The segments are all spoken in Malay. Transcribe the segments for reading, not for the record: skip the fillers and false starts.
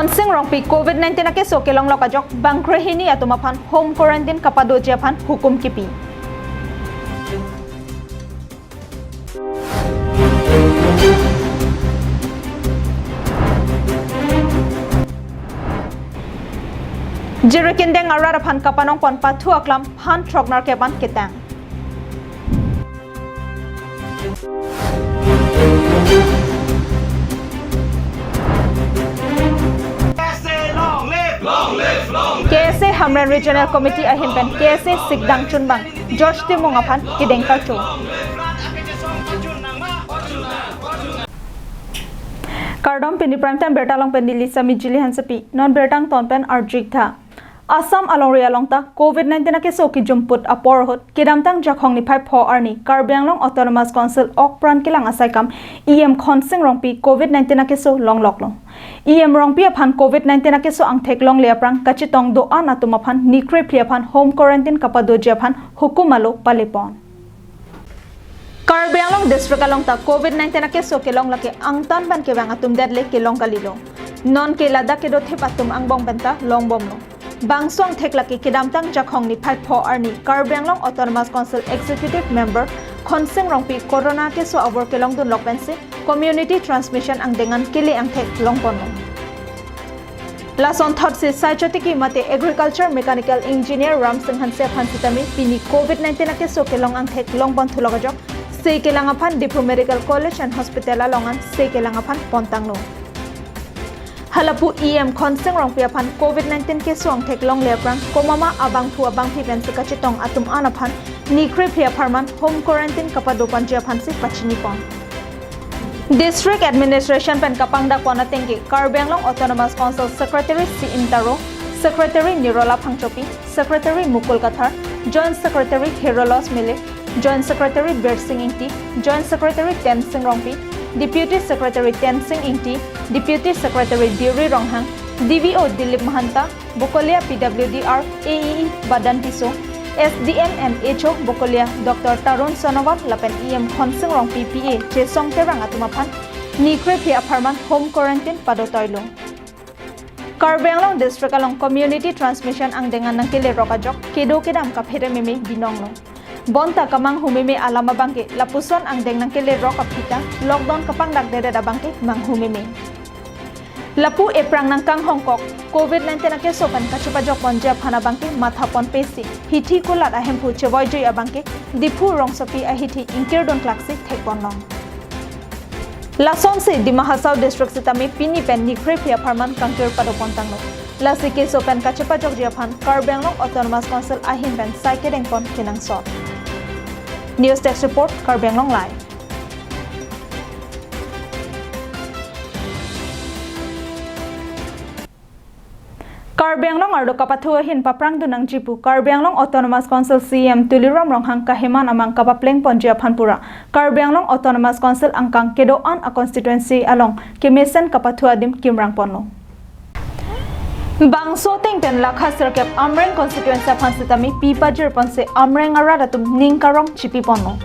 Khonsing rongpi COVID-19 ake so kelong lokajok bangkrehini atumaphan home quarantine kapado japhan hukum kipi. Jirikindeng araraphan kapanong pon pathu aklam han trognar keban ketang. KSA Hamren Regional Committee ahimpen KSA Sikdang Chunbang George Timongaphan Kideng Karcho. Kardom pini prime time bertalong pendili sami jili hansepi non bertang tonpen arjikta. Assam along realongta COVID-19 ake soki jumput aporhot kidamtang jakhong ni 5 arni Karbianglong Autonomous Council okpran kilang asaikam EM Khonsing rongpi COVID-19 ake so long loklong. EM rongpi aphan COVID-19 ake so ang theklong leaprang kachitong do an atumaphan nikre priaphan home quarantine kapado japhan hukumalo palepon. Karbianglong district alongta COVID-19 ake so kelong laki ang tanban kebang atum dadle kelong kalilo. Non kelada kedo thepatum ang bong benta long bomlo. Bangsong theklaki kidamtang jakhong ni 5 arni Karbianglong Autonomous Council Executive Member Khonsing rongpi corona ke so abor kelong dun lokpensi community transmission ang dengan kili ang thek long pono. Lason thought si saitotiki mate agriculture mechanical engineer Ramsing Hanse Hansitami pini COVID-19 ke so kelong ang thek long pon thulogajok sei kelangapan Dipu Medical College and Hospital alongan sei kelangapan pontangno. Halapu EM Khonsing rongpiaphan COVID-19 ke suang theklong leprang komama abang pipen sekachitong atum anaphan nikre phiapharman home quarantine kapadopan japhan si pachinipon. District Administration pen kapangda kwana tengge Karbianglong Autonomous Council Secretary C Intaro, Secretary Nirola Phangchopi, Secretary Mukul Kathar, Joint Secretary Herolos Mele, Joint Secretary Bersing Ingti, Joint Secretary Tensing Rongpi, Deputy Secretary Tensing Ingti, Deputy Secretary Diri Ronghang, DVO Dilip Mahanta, Bokolia PWDR, AEE Badan Piso, SDM and HO Bokolia Dr. Tarun Sonowat Lapen EM Khonsing Rong PPA Jesong Terang Atumapan, Nikre Phiapharman Home Quarantine Padotoilo. Karbianglong District along Community Transmission ang dengan ng kile rokajok, kedo kedam kaphere meme binonglo. Bonta kamang humime alama bangke lapuson ang deng nang kile rock apita lockdown kapang nagdede da bangke mang humime lapu eprang nang kang Hongkok COVID-19 ake sopan kachupajok ponja phana bangke matha pon pesi hithi kulat ahempu cheboy joi abangke dipu rongsopi ahithi inkirdon klaksi thekponong lason se dimahasau district sitami pini pen nikre phiapharman kangkir padopontangno lasike sopan kachupajok japhan Karbianglong Autonomous Council ahin ben saikadeng pon kinang sot. News Desk Report, Karbianglong Live. Karbianglong ardo kapathuahin paprang dunang jipu Karbianglong Autonomous Council CM Tuliram Ronghang kahiman amang kapapleng ponjia phanpura Karbianglong Autonomous Council angkang kedoan a constituency along kemesen kapathuadim kimrang ponno. Bangso tengpen lakha serkep Amreng constituency phansitami pipajir ponse Amreng aradatum ningkarong chipi ponno.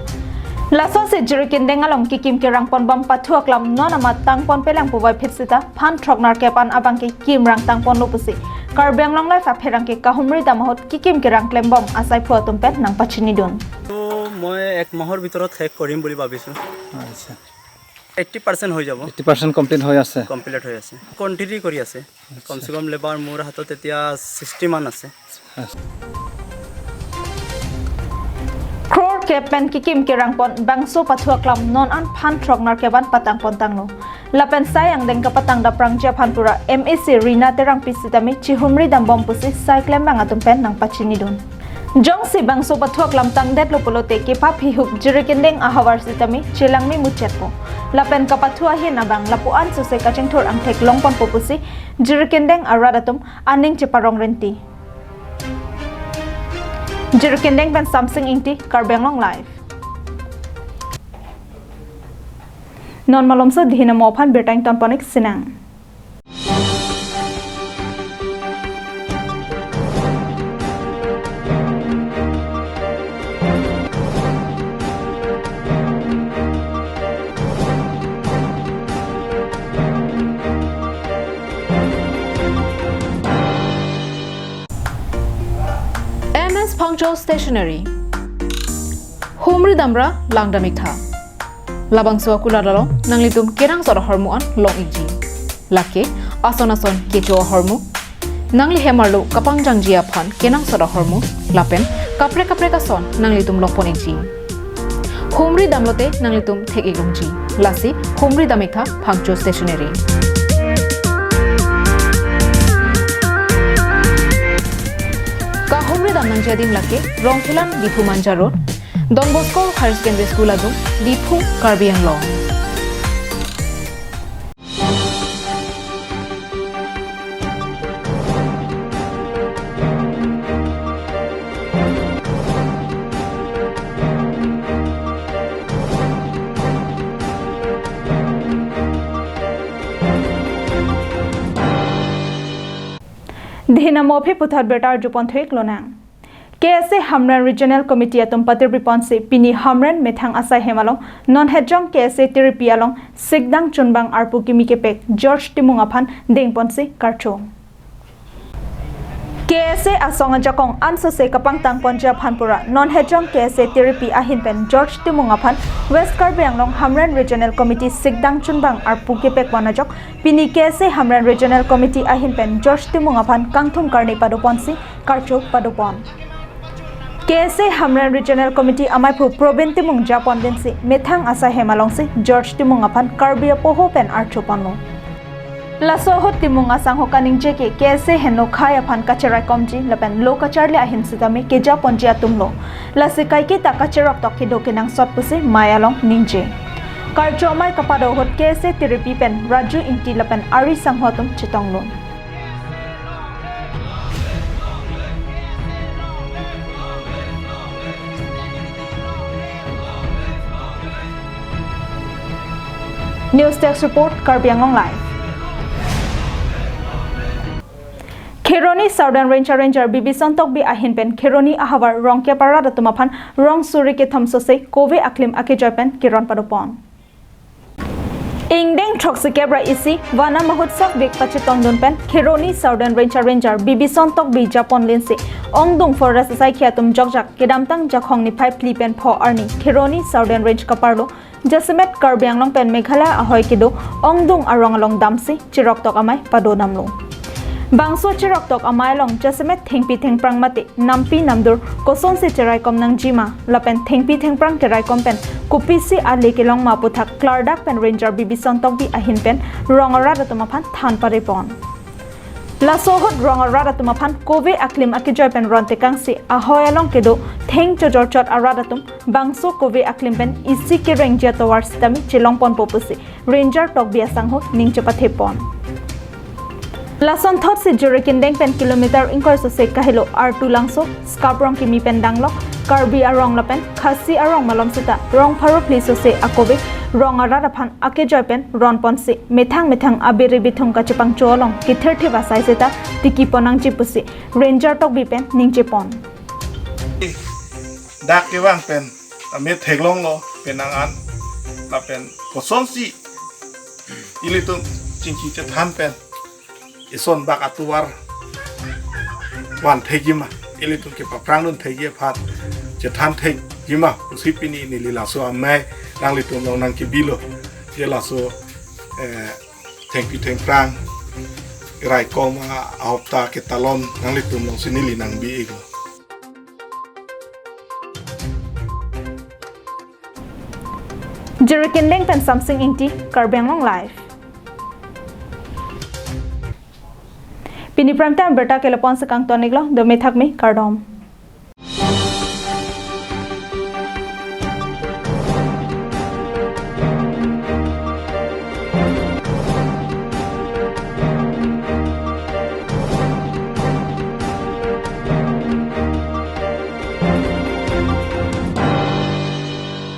Laso se jirikindeng along kikim kirang pon bam pathuaklam nonamat tangpon pelang pubai phitsita phan thrognar kepan abangke kimrang tangpon lopusi Karbianglong lai phapherangke kahumri damahot kikim kirang klembom asai phuatum pet nang pachini dun. To moi ek mahor bitorot শেষ কৰিম বুলি ভাবিছো আচ্ছা 80% হৈ যাব 80% কমপ্লিট হৈ আছে কমপ্লিট হৈ আছে কন্টিনিউ কৰি আছে কমসে কম লেবাৰ মোৰ হাতত এতিয়া 60 মান আছে Crore kepen kikim kirang pon bangso pathuaklam non an phan thrognar keban patang pontangno lapen sayang deng kapatang da prangja phanpura MEC Rina terang pisitami chihumri dambom pusi cyclem bangatum pen nang pachini dun Jong si bangso pathuaklam tangdet lopolote ke paphihuk jirikindeng ahawar sitami chilangmi muchetpo lapen kapathuahin abang lapuan suse kachengthor ang thek longpon popusi jirikindeng aradatum aning cheparong renti jirikindeng ban Samsung Ingti Karbianglong Live non malomso dihina mophan bertang tonponik sinang MS Punctual Stationery Humri damra langdamik tha Labang suwa kula dalo nanglitum kerang sora hormuan long iji Lake ason kecho hormu Nangli hemarlo kapang jangjia phan kenang sora hormu lapen kapre ka son nanglitum lokpon iji Humri damlote nanglitum thek ilungji lasi humri damik tha Punctual Stationery Ka humri dam nang jading lake Rongkhilan Dipu Manja Road Don Bosco Higher Secondary School adum Dipu Karbi Anglong Dihina mopi putat betar jupon thuik lonang KSA Hamran Regional Committee atum patir biponsi pini Hamran methang asai hemalong non hejong KSA therapy along sigdang chunbang arpu kimike pek George Timung aphan ding ponsi karcho KSA asong jakong anso se kapang tang ponja phanpura non hejong KSA therapy ahin pen George Timung aphan West Karbi Anglong Hamran Regional Committee sigdang chunbang arpu kipek wanajok pini KSA Hamran Regional Committee ahin pen George Timung aphan kangthum karni padoponsi karcho padopon KSA Hamran Regional Committee amaipu Probin Timung Japon densi methang asa hemalongsi George Timung aphan Karbi poho pen archopanlo Laso hot Timung asang hokaning jeke KSA henno khaya phan kacharai komji lapen lo kacharle ahin sitami ke Japon jia tumlo lasi kaiki ta kacharok tokki dokinang sotpusi mayalong ningje karcho mai kapado hot KSA therapy pen Raju inti lapen ari sanghotum chitonglo News Desk Report Karbi Anglong Live Kheroni Southern Ranger Bibi Sontok bi ahin pen Kheroni ahavar rong ke parada tumaphan rong suri ke thamso se kove aklim ake joypen kiron padopon Ingdeng Troxi Kebra isi wana mahutsav bik pachitong dunpen Kheroni Southern Ranger Bibi Sontok bi Japon linsi ongdung forest sai khiatum jogjak kedamtang jakhong ni 5 pen pho arni Kheroni Southern Range kaparlo Jasimet Karbi Anglong pen Meghalaya ahoy kido ongdung arong along damsi chirok tok amai pado namlo Bangso chirok tok amai long Jasimet thengpi thengprang mati nampi namdur koson se cherai kom nang jima lapen thengpi thengprang terai kom pen kupisi ali kilong maputhak Clardak pen Ranger Bibi Sontok bi ahin pen rongara datumaphan than pare pon Lasohot rongara datumaphan kove aklim akijoy pen ronte kangsi ahoy along kedo theng chojorchot aradatum bangso kove aklim pen isi ke ranger towards tami chilong pon popusi Ranger tok bi asangho ningchapathe pon Lason thot se Jurikindeng pen kilometer inkor so se kahilo R2 langso Scaprong kimi pen danglok Karbi arong lapen khasi arong malom sita rong pharo pliso se akobe rong arada phan ake joy pen ron ponsi methang abiri bithong ka chapang cholong ki 30 basai seta tiki ponang chipusi Ranger tok bi pen ningche pon dak ke wang pen ame theglong lo penang an la pen koson si ilitum chingchi che than pen ison bak atuar wan thegima ilitum ke paprang nun thegi phat che than thegima usipini ni lila so amai nang litum nong nang ke bilo ye la so theng prang rai koma ahopta ke talon nang litum nong sinili nang bi ego Jurikindeng pen something inti Karbi Anglong Live Pini pramta berta kelepon sekang toniglo do methak me kardom